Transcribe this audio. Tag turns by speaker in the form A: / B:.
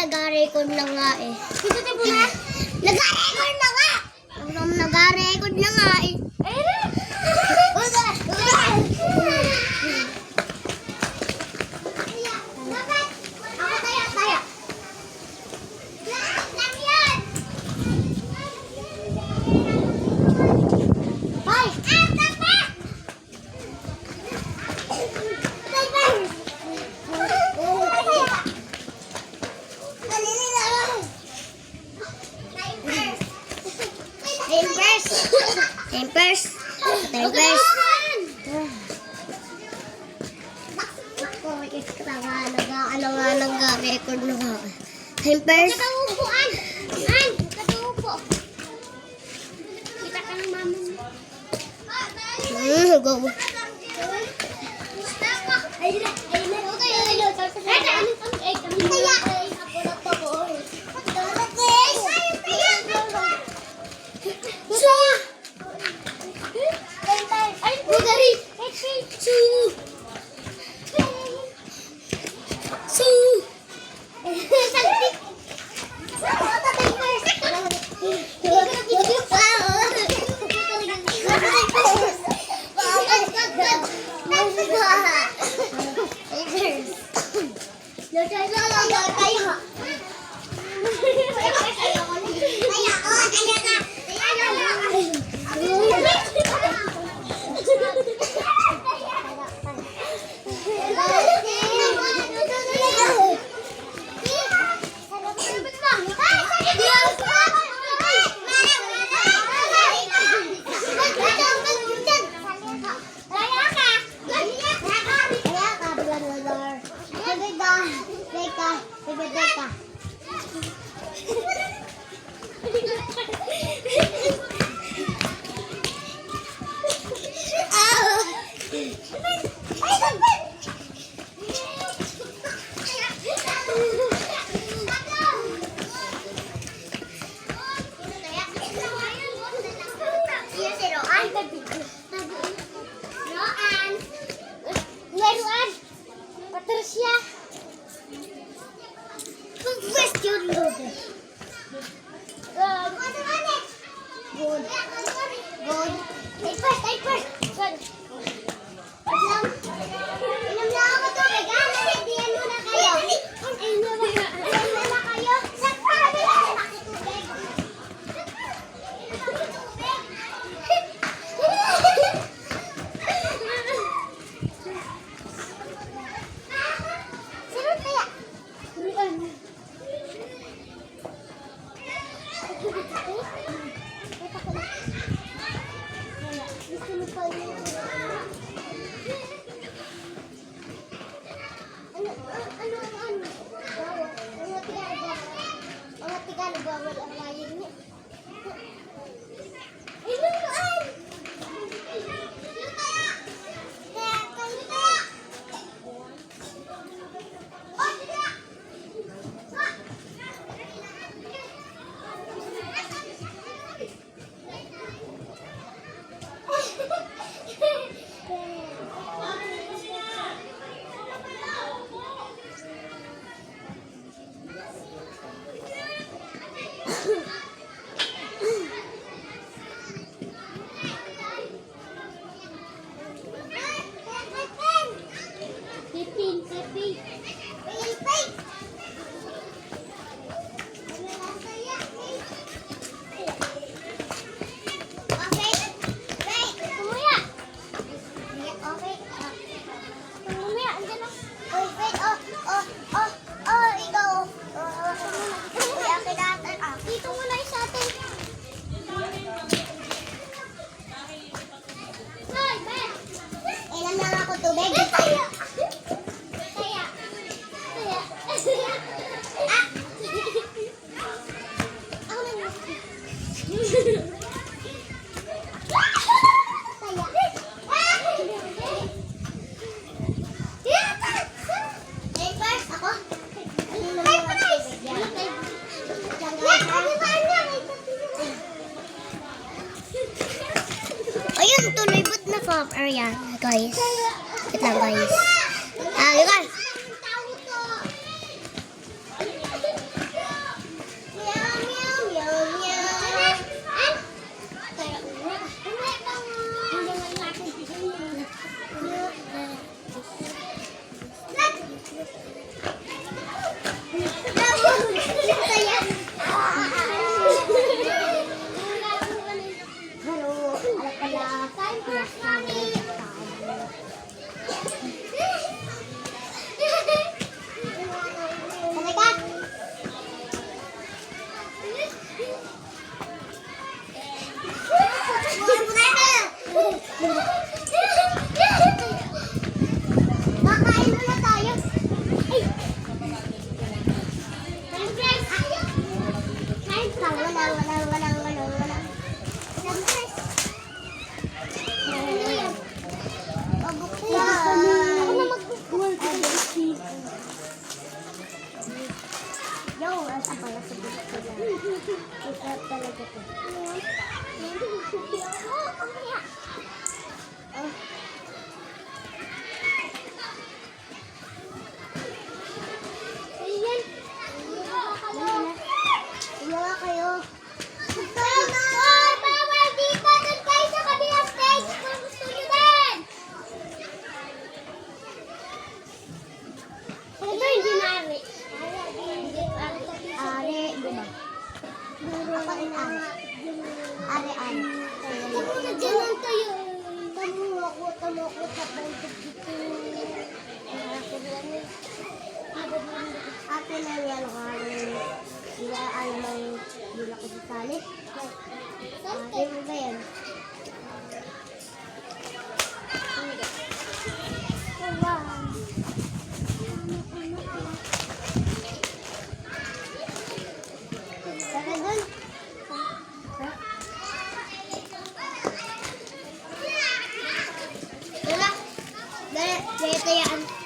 A: nag-record na nga eh. Dito tayo na. Nag-record na nga! Nag-record na nga eh. Tempers. Nag-record na nga. Tempers.
B: Kita ka ng mama mo.
A: Go.
B: Patricia.
A: Question loaded. Good. Take first.
B: Good.
A: Inom na ako tubig. Diyan muna kayo. Inom na kayo. Pop area, guys. Wait lang, guys. Guys.
B: Abala sa bulit ko lang. Ito talaga to.
A: Ayan. Umaga kayo. Hoy, bawal dito. Doon kayo sa kabilang stage kung gusto nyo din.
B: Ito hindi nari.
A: Are, di ba? Ako rin are. Are. Kamu na dyan tayo. Tamukot sa bantog dito. Ate na yan ako. Sila alam ang bila ko sa sali. Ate mo ba yan? Tara dun. Wala. Ganito yan.